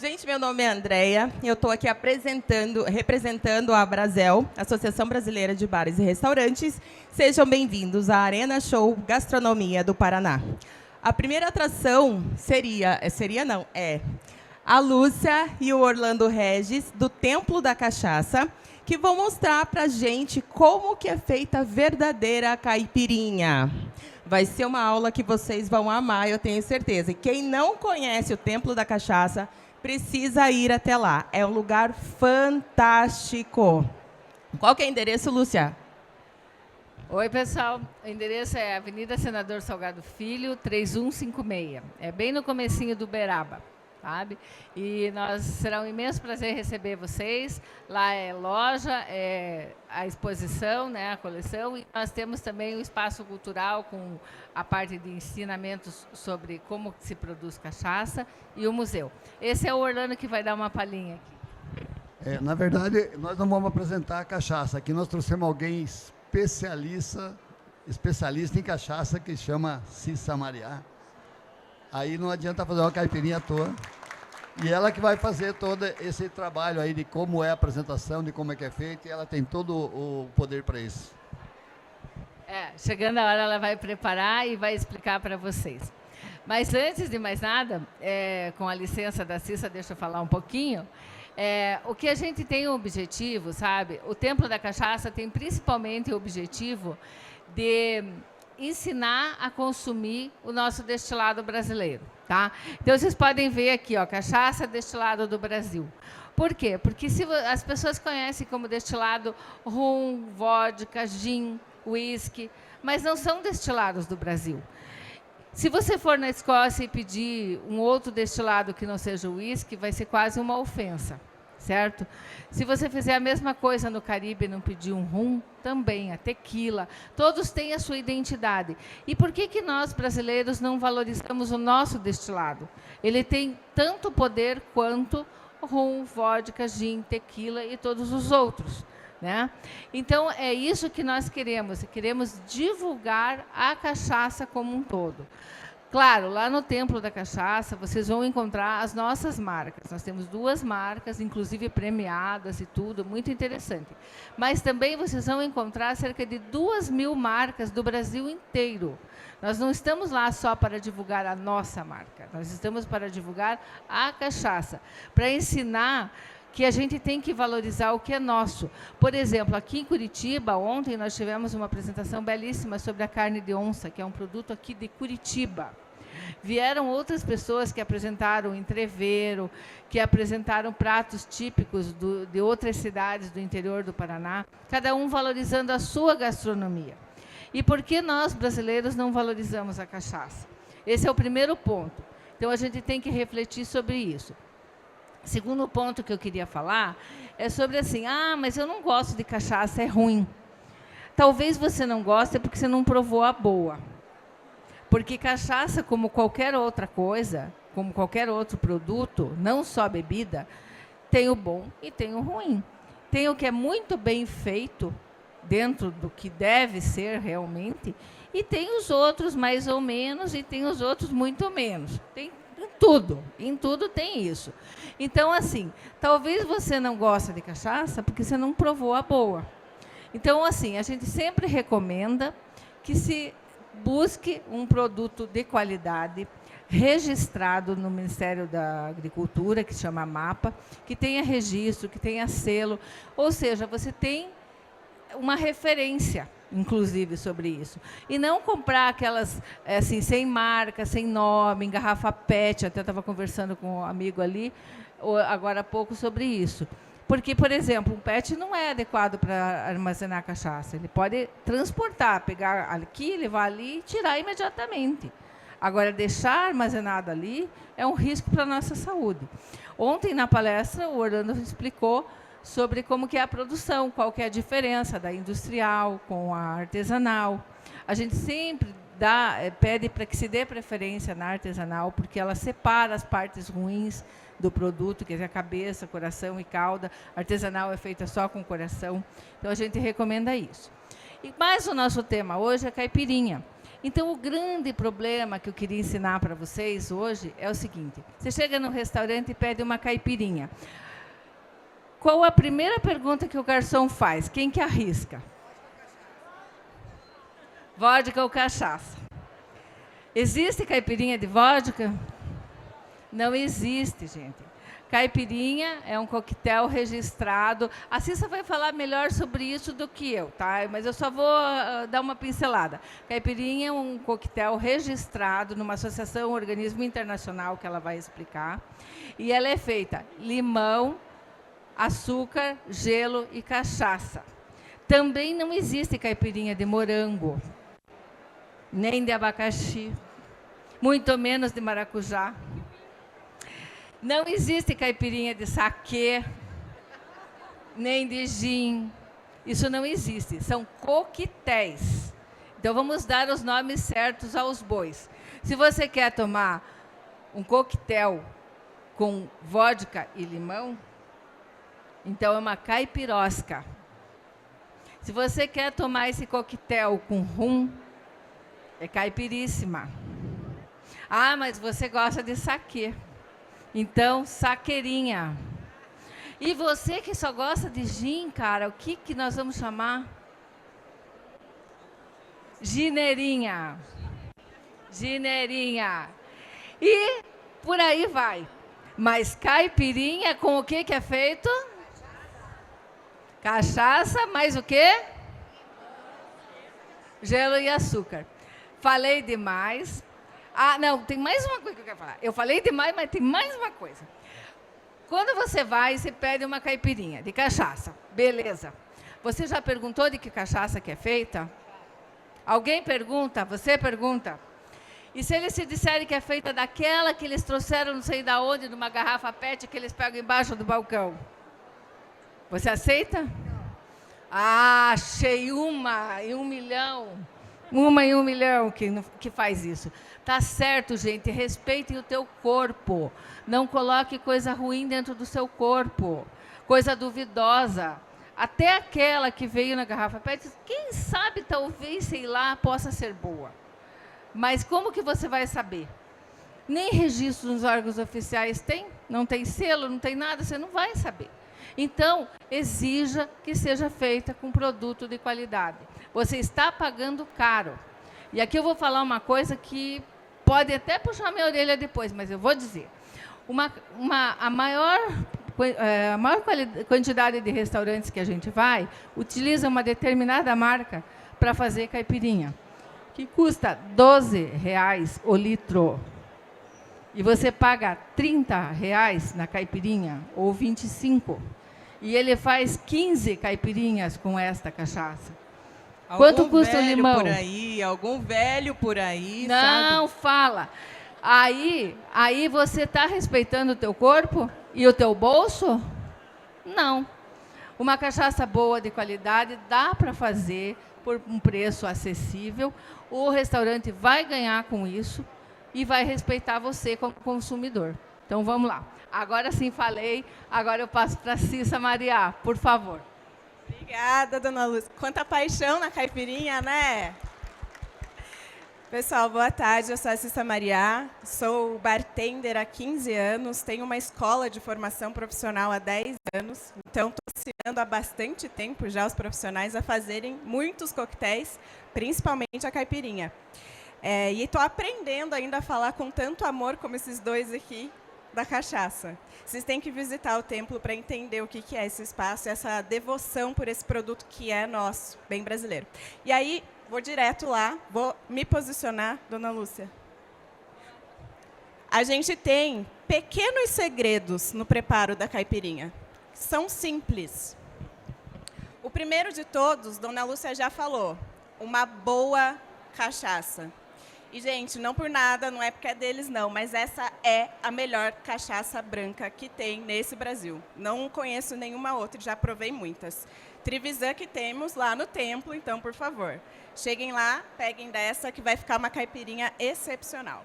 Gente, meu nome é Andréia, eu estou aqui representando a Brasel, Associação Brasileira de Bares e Restaurantes. Sejam bem-vindos à Arena Show Gastronomia do Paraná. A primeira atração é a Lúcia e o Orlando Regis, do Templo da Cachaça, que vão mostrar para a gente como que é feita a verdadeira caipirinha. Vai ser uma aula que vocês vão amar, eu tenho certeza. E quem não conhece o Templo da Cachaça, precisa ir até lá. É um lugar fantástico. Qual que é o endereço, Lúcia? Oi, pessoal. O endereço é Avenida Senador Salgado Filho, 3156. É bem no comecinho do Uberaba, sabe? E será um imenso prazer receber vocês. Lá é loja, é a exposição, né, a coleção, e nós temos também o espaço cultural com a parte de ensinamentos sobre como se produz cachaça e o museu. Esse é o Orlando que vai dar uma palhinha aqui. Na verdade, nós não vamos apresentar a cachaça. Aqui nós trouxemos alguém especialista em cachaça, que chama Cissa Mariá. Aí não adianta fazer uma caipirinha à toa. E ela que vai fazer todo esse trabalho aí de como é a apresentação, de como é que é feito, e ela tem todo o poder para isso. Chegando a hora, ela vai preparar e vai explicar para vocês. Mas antes de mais nada, com a licença da Cissa, deixa eu falar um pouquinho. O que a gente tem o objetivo, sabe? O Templo da Cachaça tem principalmente o objetivo de ensinar a consumir o nosso destilado brasileiro, tá? Então, vocês podem ver aqui, ó, cachaça destilado do Brasil. Por quê? Porque as pessoas conhecem como destilado rum, vodka, gin, whisky, mas não são destilados do Brasil. Se você for na Escócia e pedir um outro destilado que não seja o whisky, vai ser quase uma ofensa, certo? Se você fizer a mesma coisa no Caribe e não pedir um rum, também, a tequila, todos têm a sua identidade. E por que nós, brasileiros, não valorizamos o nosso destilado? Ele tem tanto poder quanto rum, vodka, gin, tequila e todos os outros, né? Então, é isso que nós queremos divulgar a cachaça como um todo. Claro, lá no Templo da Cachaça, vocês vão encontrar as nossas marcas. Nós temos 2 marcas, inclusive premiadas e tudo, muito interessante. Mas também vocês vão encontrar cerca de 2.000 marcas do Brasil inteiro. Nós não estamos lá só para divulgar a nossa marca, nós estamos para divulgar a cachaça, para ensinar que a gente tem que valorizar o que é nosso. Por exemplo, aqui em Curitiba, ontem nós tivemos uma apresentação belíssima sobre a carne de onça, que é um produto aqui de Curitiba. Vieram outras pessoas que apresentaram entrevero, que apresentaram pratos típicos de outras cidades do interior do Paraná, cada um valorizando a sua gastronomia. E por que nós, brasileiros, não valorizamos a cachaça? Esse é o primeiro ponto. Então, a gente tem que refletir sobre isso. Segundo ponto que eu queria falar é sobre assim, mas eu não gosto de cachaça, é ruim. Talvez você não goste porque você não provou a boa. Porque cachaça, como qualquer outra coisa, como qualquer outro produto, não só bebida, tem o bom e tem o ruim. Tem o que é muito bem feito, dentro do que deve ser realmente, e tem os outros mais ou menos, e tem os outros muito menos. Tem em tudo tem isso. Então, assim, talvez você não goste de cachaça porque você não provou a boa. Então, assim, a gente sempre recomenda que se busque um produto de qualidade, registrado no Ministério da Agricultura, que se chama MAPA, que tenha registro, que tenha selo, ou seja, você tem uma referência, inclusive, sobre isso. E não comprar aquelas, assim, sem marca, sem nome, em garrafa PET. Até estava conversando com um amigo ali, agora há pouco, sobre isso. Porque, por exemplo, um PET não é adequado para armazenar cachaça. Ele pode transportar, pegar aqui, levar ali e tirar imediatamente. Agora, deixar armazenado ali é um risco para a nossa saúde. Ontem, na palestra, o Orlando explicou sobre como que é a produção, qual que é a diferença da industrial com a artesanal. A gente sempre pede para que se dê preferência na artesanal, porque ela separa as partes ruins do produto, que é a cabeça, coração e cauda. A artesanal é feita só com coração. Então, a gente recomenda isso. Mas o nosso tema hoje é caipirinha. Então, o grande problema que eu queria ensinar para vocês hoje é o seguinte. Você chega no restaurante e pede uma caipirinha. Qual a primeira pergunta que o garçom faz? Quem que arrisca? Vodka ou cachaça? Existe caipirinha de vodka? Não existe, gente. Caipirinha é um coquetel registrado. A Cissa vai falar melhor sobre isso do que eu, tá? Mas eu só vou dar uma pincelada. Caipirinha é um coquetel registrado numa associação, um organismo internacional, que ela vai explicar. E ela é feita limão, açúcar, gelo e cachaça. Também não existe caipirinha de morango, nem de abacaxi, muito menos de maracujá. Não existe caipirinha de saquê, nem de gin. Isso não existe. São coquetéis. Então, vamos dar os nomes certos aos bois. Se você quer tomar um coquetel com vodka e limão, então é uma caipirosca. Se você quer tomar esse coquetel com rum, é caipiríssima. Ah, mas você gosta de saquê. Então, saqueirinha. E você que só gosta de gin, cara, o que nós vamos chamar? Gineirinha. Gineirinha. E por aí vai. Mas caipirinha com o que é feito? Cachaça, mais o quê? Gelo e açúcar. Falei demais. Ah, não, tem mais uma coisa que eu quero falar. Eu falei demais, mas tem mais uma coisa. Quando você vai, você pede uma caipirinha de cachaça. Beleza. Você já perguntou de que cachaça que é feita? Alguém pergunta? Você pergunta? E se eles te disserem que é feita daquela que eles trouxeram não sei de onde, numa garrafa PET que eles pegam embaixo do balcão? Você aceita? Ah, achei uma em 1 milhão. Uma em 1 milhão que faz isso. Tá certo, gente, respeitem o teu corpo. Não coloque coisa ruim dentro do seu corpo. Coisa duvidosa. Até aquela que veio na garrafa PET, quem sabe, talvez, sei lá, possa ser boa. Mas como que você vai saber? Nem registro nos órgãos oficiais tem, não tem selo, não tem nada, você não vai saber. Então, exija que seja feita com produto de qualidade. Você está pagando caro. E aqui eu vou falar uma coisa que pode até puxar minha orelha depois, mas eu vou dizer. A maior quantidade de restaurantes que a gente vai, utiliza uma determinada marca para fazer caipirinha, que custa R$12 o litro. E você paga R$30 na caipirinha, ou 25. E ele faz 15 caipirinhas com esta cachaça. Quanto custa o limão? Algum velho por aí, não, sabe? Fala. Aí você está respeitando o teu corpo e o teu bolso? Não. Uma cachaça boa, de qualidade, dá para fazer por um preço acessível. O restaurante vai ganhar com isso e vai respeitar você como consumidor. Então, vamos lá. Agora sim falei, agora eu passo para a Cissa Maria, por favor. Obrigada, dona Lúcia. Quanta paixão na caipirinha, né? Pessoal, boa tarde. Eu sou a Cissa Maria, sou bartender há 15 anos, tenho uma escola de formação profissional há 10 anos, então estou ensinando há bastante tempo já os profissionais a fazerem muitos coquetéis, principalmente a caipirinha. E estou aprendendo ainda a falar com tanto amor como esses dois aqui da cachaça. Vocês têm que visitar o templo para entender o que é esse espaço, essa devoção por esse produto que é nosso, bem brasileiro. E aí, vou direto lá, vou me posicionar, dona Lúcia. A gente tem pequenos segredos no preparo da caipirinha. São simples. O primeiro de todos, dona Lúcia já falou, uma boa cachaça. E, gente, não por nada, não é porque é deles, não, mas essa é a melhor cachaça branca que tem nesse Brasil. Não conheço nenhuma outra, já provei muitas. Trevisan que temos lá no templo, então, por favor, cheguem lá, peguem dessa, que vai ficar uma caipirinha excepcional.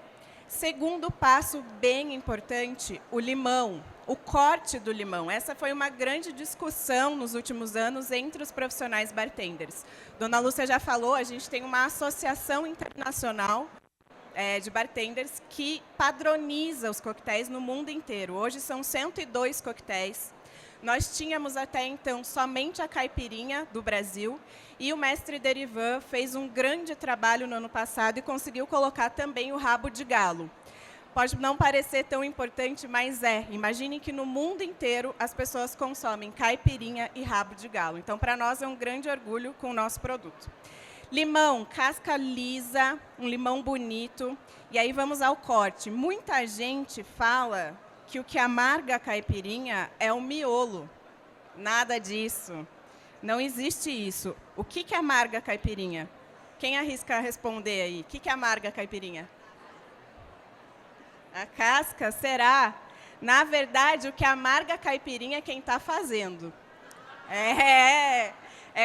Segundo passo bem importante, o limão, o corte do limão. Essa foi uma grande discussão nos últimos anos entre os profissionais bartenders. Dona Lúcia já falou, a gente tem uma associação internacional de bartenders que padroniza os coquetéis no mundo inteiro. Hoje são 102 coquetéis. Nós tínhamos até então somente a caipirinha do Brasil e o mestre Derivan fez um grande trabalho no ano passado e conseguiu colocar também o rabo de galo. Pode não parecer tão importante, mas é. Imagine que no mundo inteiro as pessoas consomem caipirinha e rabo de galo. Então, para nós é um grande orgulho com o nosso produto. Limão, casca lisa, um limão bonito. E aí vamos ao corte. Muita gente fala que o que amarga a caipirinha é o miolo. Nada disso. Não existe isso. O que amarga a caipirinha? Quem arrisca responder aí? O que amarga a caipirinha? A casca? Será? Na verdade, o que amarga a caipirinha é quem está fazendo. É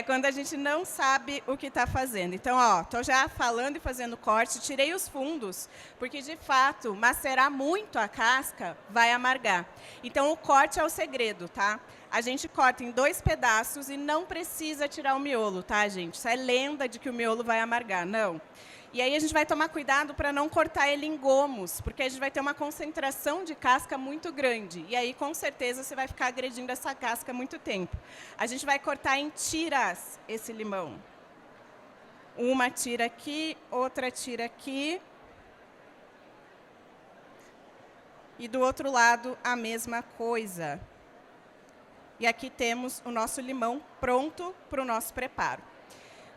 quando a gente não sabe o que está fazendo. Então, estou já falando e fazendo corte, tirei os fundos, porque, de fato, macerar muito a casca vai amargar. Então, o corte é o segredo, tá? A gente corta em 2 pedaços e não precisa tirar o miolo, tá, gente? Isso é lenda de que o miolo vai amargar, não. E aí a gente vai tomar cuidado para não cortar ele em gomos, porque a gente vai ter uma concentração de casca muito grande. E aí, com certeza, você vai ficar agredindo essa casca muito tempo. A gente vai cortar em tiras esse limão. Uma tira aqui, outra tira aqui. E do outro lado, a mesma coisa. E aqui temos o nosso limão pronto para o nosso preparo.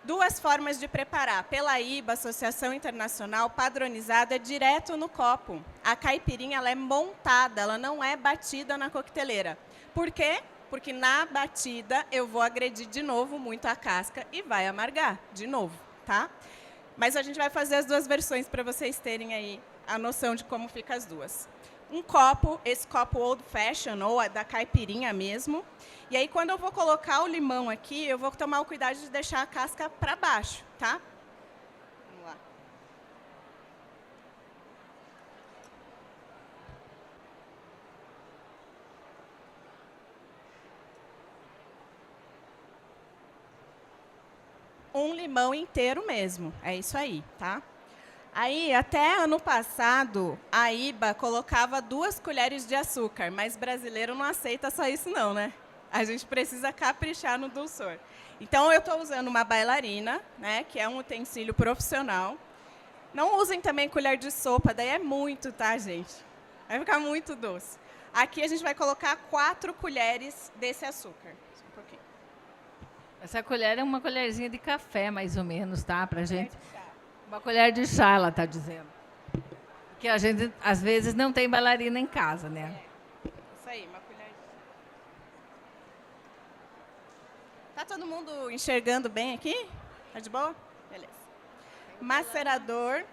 2 formas de preparar. Pela IBA, Associação Internacional, padronizada direto no copo. A caipirinha ela é montada, ela não é batida na coqueteleira. Por quê? Porque na batida eu vou agredir de novo muito a casca e vai amargar de novo, tá? Mas a gente vai fazer as 2 versões para vocês terem aí a noção de como fica as 2. Um copo, esse copo old fashion, ou da caipirinha mesmo. E aí, quando eu vou colocar o limão aqui, eu vou tomar o cuidado de deixar a casca para baixo, tá? Vamos lá. Um limão inteiro mesmo, é isso aí, tá? Aí, até ano passado, a IBA colocava 2 colheres de açúcar, mas brasileiro não aceita só isso não, né? A gente precisa caprichar no dulçor. Então, eu estou usando uma bailarina, né, que é um utensílio profissional. Não usem também colher de sopa, daí é muito, tá, gente? Vai ficar muito doce. Aqui a gente vai colocar 4 colheres desse açúcar. Um pouquinho. Essa colher é uma colherzinha de café, mais ou menos, tá? Pra gente. Uma colher de chá, ela está dizendo. Porque a gente, às vezes, não tem bailarina em casa, né? Isso aí, uma colher de chá. Tá todo mundo enxergando bem aqui? Tá de boa? Beleza. Macerador.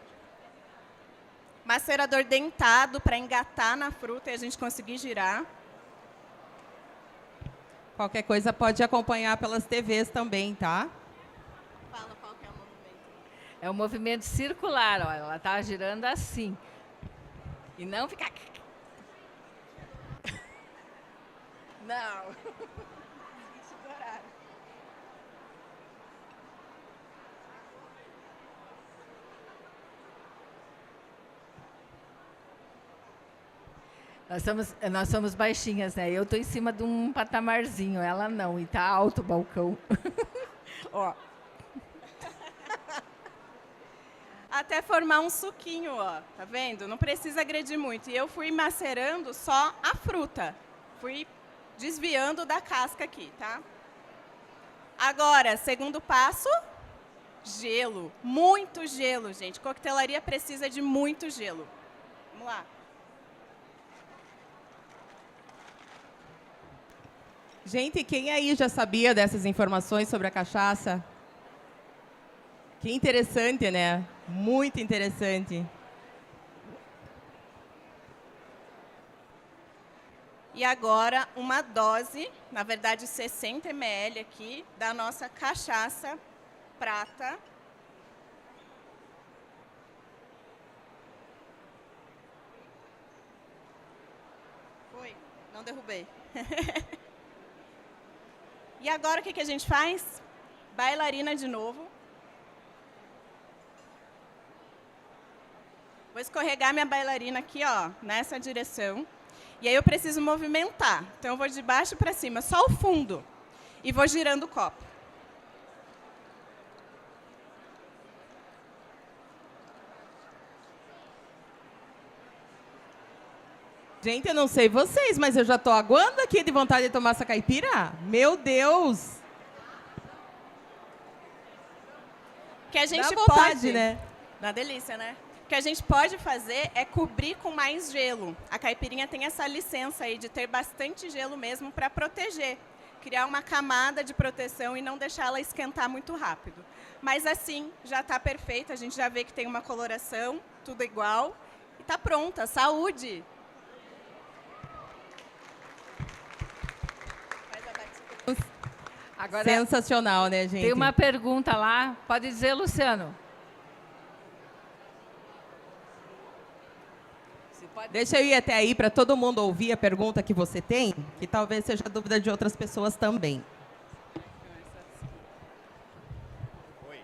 Macerador dentado para engatar na fruta e a gente conseguir girar. Qualquer coisa pode acompanhar pelas TVs também, tá? Fala qual que é o movimento. É um movimento circular, olha, ela está girando assim. E não ficar... Não. Nós somos baixinhas, né? Eu estou em cima de um patamarzinho, ela não, e está alto o balcão. Ó. Até formar um suquinho, ó. Tá vendo? Não precisa agredir muito. E eu fui macerando só a fruta. Fui desviando da casca aqui, tá? Agora, segundo passo, gelo. Muito gelo, gente. Coquetelaria precisa de muito gelo. Vamos lá. Gente, quem aí já sabia dessas informações sobre a cachaça? Que interessante, né? Muito interessante. E agora, uma dose, na verdade 60 ml aqui, da nossa cachaça prata. Não derrubei. E agora o que a gente faz? Bailarina de novo. Vou escorregar minha bailarina aqui, ó, nessa direção. E aí eu preciso movimentar. Então eu vou de baixo para cima, só o fundo. E vou girando o copo. Gente, eu não sei vocês, mas eu já tô aguando aqui de vontade de tomar essa caipira. Meu Deus! O que a gente Dá vontade, pode, né? Uma delícia, né? O que a gente pode fazer é cobrir com mais gelo. A caipirinha tem essa licença aí de ter bastante gelo mesmo para proteger. Criar uma camada de proteção e não deixar ela esquentar muito rápido. Mas assim, já está perfeito. A gente já vê que tem uma coloração, tudo igual. E está pronta. Saúde! Agora, Sensacional, né, gente? tem uma pergunta lá. Pode dizer, Luciano. Deixa eu ir até aí para todo mundo ouvir a pergunta que você tem, que talvez seja dúvida de outras pessoas também. Oi.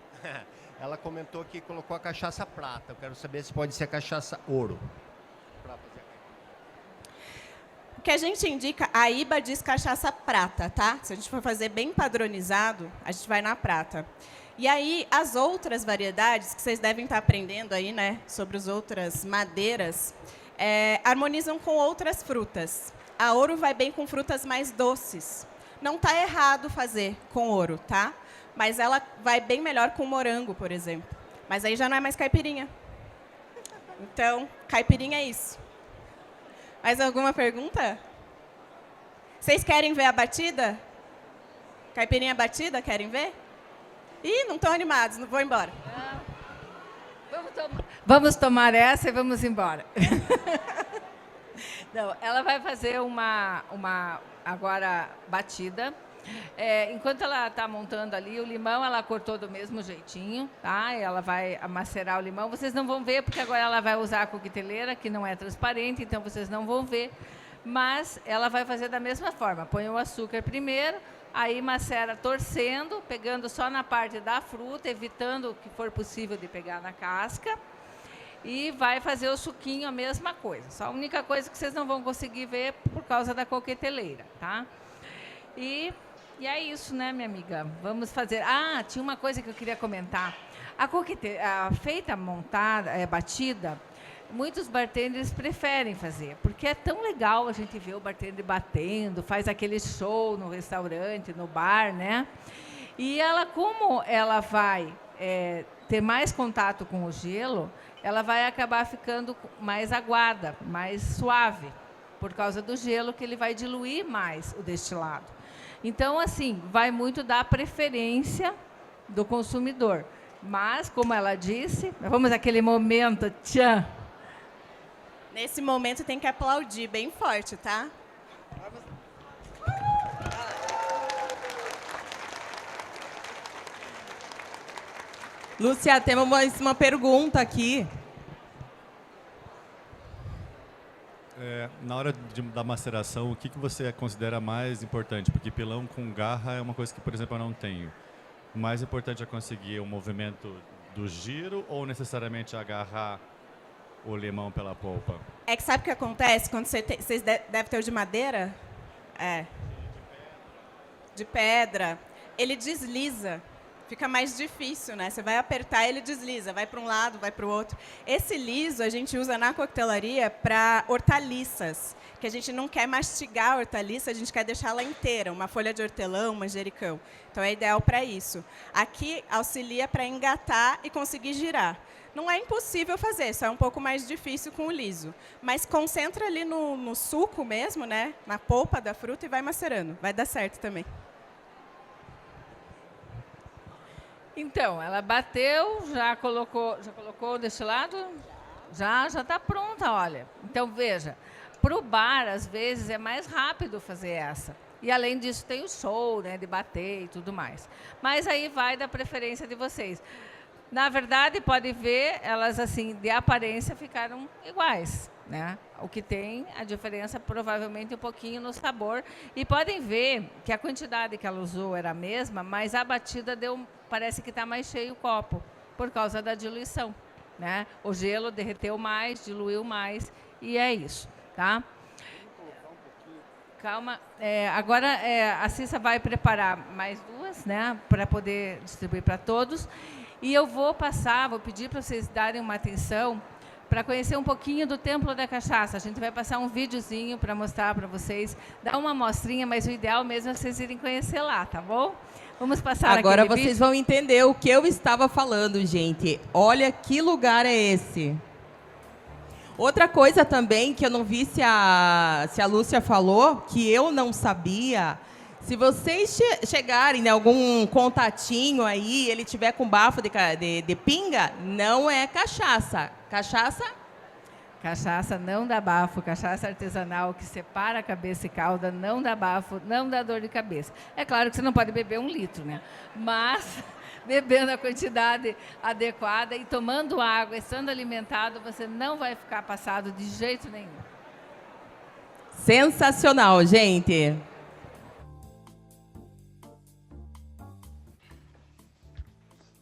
Ela comentou que colocou a cachaça prata. Eu quero saber se pode ser a cachaça ouro. Pra fazer a O que a gente indica, a IBA diz cachaça prata, tá? Se a gente for fazer bem padronizado, a gente vai na prata. E aí, as outras variedades, que vocês devem estar aprendendo aí, né, sobre as outras madeiras, harmonizam com outras frutas. A ouro vai bem com frutas mais doces. Não está errado fazer com ouro, tá? Mas ela vai bem melhor com morango, por exemplo. Mas aí já não é mais caipirinha. Então, caipirinha é isso. Mais alguma pergunta? Vocês querem ver a batida? Caipirinha batida, querem ver? Ih, não estão animados, não vou embora. Vamos tomar essa e vamos embora. Não, ela vai fazer uma agora batida. Enquanto ela está montando ali o limão, ela cortou do mesmo jeitinho, tá? Ela vai macerar o limão. Vocês não vão ver, porque agora ela vai usar a coqueteleira, que não é transparente, então vocês não vão ver. Mas ela vai fazer da mesma forma. Põe o açúcar primeiro, aí macera torcendo, pegando só na parte da fruta, evitando o que for possível de pegar na casca. E vai fazer o suquinho, a mesma coisa. Só a única coisa que vocês não vão conseguir ver por causa da coqueteleira, tá? E é isso, né, minha amiga? Vamos fazer... Ah, tinha uma coisa que eu queria comentar. A feita, montada, batida, muitos bartenders preferem fazer, porque é tão legal a gente ver o bartender batendo, faz aquele show no restaurante, no bar, né? E ela, como ela vai ter mais contato com o gelo, ela vai acabar ficando mais aguada, mais suave, por causa do gelo, que ele vai diluir mais o destilado. Então, assim, vai muito da preferência do consumidor. Mas, como ela disse, vamos àquele momento, tchan. Nesse momento tem que aplaudir bem forte, tá? Lúcia, temos mais uma pergunta aqui. Na hora da maceração, o que você considera mais importante? Porque pilão com garra é uma coisa que, por exemplo, eu não tenho. O mais importante é conseguir o movimento do giro ou necessariamente agarrar o limão pela polpa? É que sabe o que acontece quando vocês devem ter o de madeira? De pedra. Ele desliza. Fica mais difícil, né? Você vai apertar, ele desliza, vai para um lado, vai para o outro. Esse liso a gente usa na coquetelaria para hortaliças, que a gente não quer mastigar a hortaliça, a gente quer deixá-la inteira, uma folha de hortelã, um manjericão. Então é ideal para isso. Aqui auxilia para engatar e conseguir girar. Não é impossível fazer, só é um pouco mais difícil com o liso. Mas concentra ali no suco mesmo, né? Na polpa da fruta e vai macerando. Vai dar certo também. Então, ela bateu, já colocou o destilado? Já está pronta, olha. Então, veja, para o bar, às vezes, é mais rápido fazer essa. E, além disso, tem o show, né, de bater e tudo mais. Mas aí vai da preferência de vocês. Na verdade, pode ver, elas, assim, de aparência, ficaram iguais. né? O que tem a diferença provavelmente um pouquinho no sabor. E podem ver que a quantidade que ela usou era a mesma, mas a batida parece que está mais cheio o copo, por causa da diluição, né? O gelo derreteu mais, diluiu mais, e é isso, tá? Calma. Agora a Cissa vai preparar mais duas, né, para poder distribuir para todos. E eu vou pedir para vocês darem uma atenção para conhecer um pouquinho do Templo da Cachaça. A gente vai passar um videozinho para mostrar para vocês, dar uma amostrinha, mas o ideal mesmo é vocês irem conhecer lá, tá bom? Vamos passar agora aquele vocês vídeo. vão entender o que eu estava falando, gente. Olha que lugar é esse. Outra coisa também que eu não vi se a Lúcia falou, que eu não sabia, se vocês chegarem em algum contatinho aí, ele tiver com bafo de pinga, não é cachaça. Cachaça? Cachaça não dá bafo, cachaça artesanal que separa a cabeça e cauda, não dá bafo, não dá dor de cabeça. É claro que você não pode beber 1 litro, né? Mas bebendo a quantidade adequada e tomando água, estando alimentado, você não vai ficar passado de jeito nenhum. Sensacional, gente.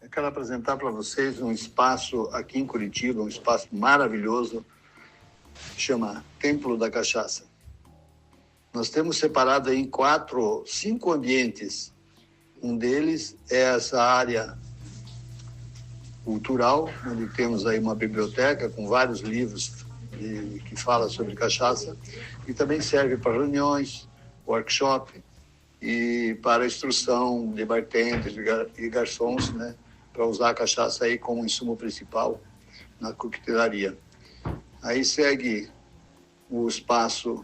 Eu quero apresentar para vocês um espaço aqui em Curitiba, um espaço maravilhoso, que chama Templo da Cachaça. Nós temos separado aí em 5 ambientes. Um deles é essa área cultural, onde temos aí uma biblioteca com vários livros que falam sobre cachaça, e também serve para reuniões, workshop e para instrução de bartenders e garçons, né, para usar a cachaça aí como insumo principal na coquetelaria. Aí segue o espaço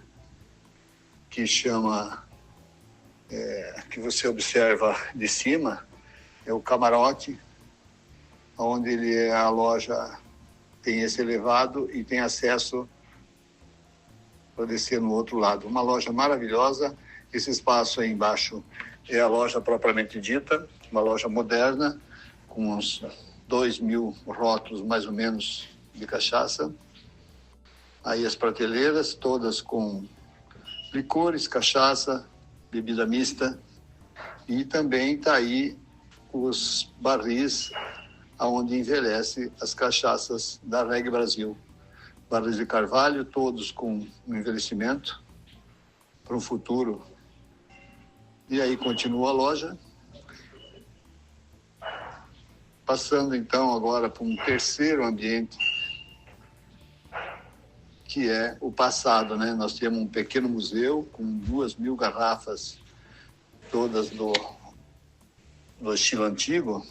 que chama, que você observa de cima, é o camarote, onde a loja tem esse elevado e tem acesso para descer no outro lado. Uma loja maravilhosa. Esse espaço aí embaixo é a loja propriamente dita, uma loja moderna, com uns 2.000 rótulos, mais ou menos, de cachaça. Aí as prateleiras, todas com licores, cachaça, bebida mista. E também está aí os barris onde envelhece as cachaças da Reg Brasil. Barris de carvalho, todos com um envelhecimento para um futuro. E aí continua a loja. Passando então agora para um terceiro ambiente, que é o passado, né? Nós temos um pequeno museu com 2.000 garrafas, todas do estilo antigo.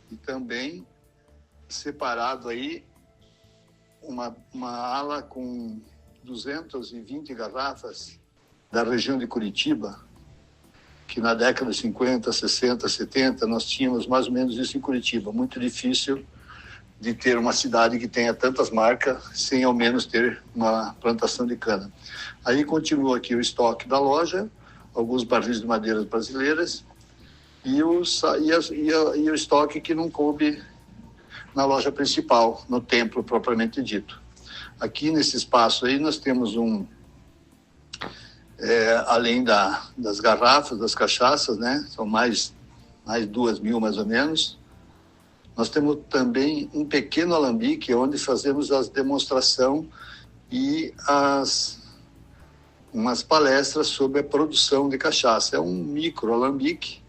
E também separado aí uma ala com 220 garrafas da região de Curitiba, que na década de 50, 60, 70, nós tínhamos mais ou menos isso em Curitiba. Muito difícil de ter uma cidade que tenha tantas marcas sem ao menos ter uma plantação de cana. Aí continua aqui o estoque da loja, alguns barris de madeiras brasileiras e o estoque que não coube na loja principal, no templo propriamente dito. Aqui nesse espaço aí nós temos além das garrafas, das cachaças, né? São mais 2.000 mais ou menos. Nós temos também um pequeno alambique onde fazemos as demonstração e umas palestras sobre a produção de cachaça. É um micro alambique,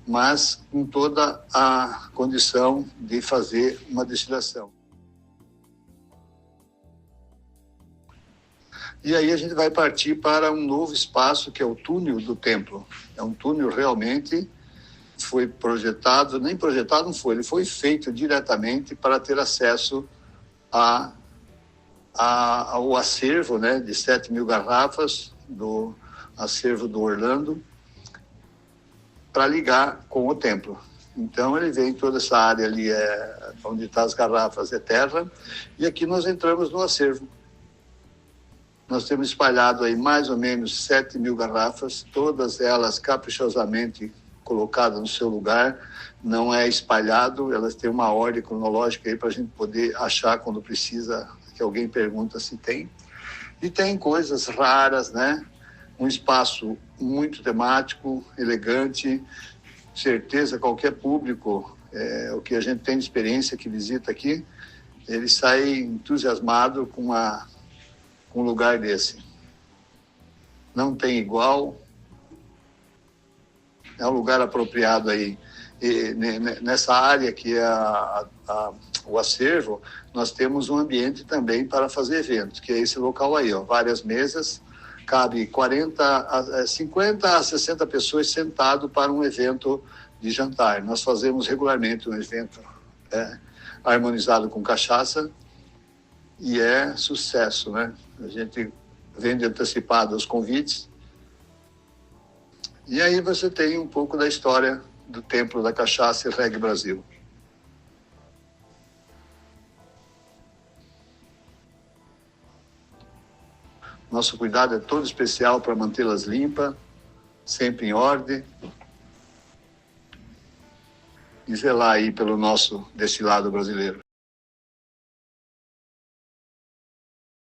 mas com toda a condição de fazer uma destilação. E aí a gente vai partir para um novo espaço, que é o túnel do templo. É um túnel realmente, foi projetado, nem projetado não foi, ele foi feito diretamente para ter acesso ao acervo, né, de 7.000 garrafas do acervo do Orlando, para ligar com o templo. Então ele vem toda essa área ali, onde estão as garrafas, é terra, e aqui nós entramos no acervo. Nós temos espalhado aí mais ou menos 7.000 garrafas, todas elas caprichosamente colocadas no seu lugar. Não é espalhado, elas têm uma ordem cronológica aí para a gente poder achar quando precisa, que alguém pergunta se tem. E tem coisas raras, né? Um espaço muito temático, elegante, certeza qualquer público, o que a gente tem de experiência que visita aqui, ele sai entusiasmado com um lugar desse. Não tem igual, é um lugar apropriado aí. E nessa área que é o acervo, nós temos um ambiente também para fazer eventos, que é esse local aí, ó, várias mesas, cabe 50 a 60 pessoas sentado para um evento de jantar. Nós fazemos regularmente um evento harmonizado com cachaça e é sucesso, né? A gente vende antecipado os convites. E aí você tem um pouco da história do Templo da Cachaça e Reg Brasil. Nosso cuidado é todo especial para mantê-las limpas, sempre em ordem, e zelar aí pelo nosso destilado brasileiro.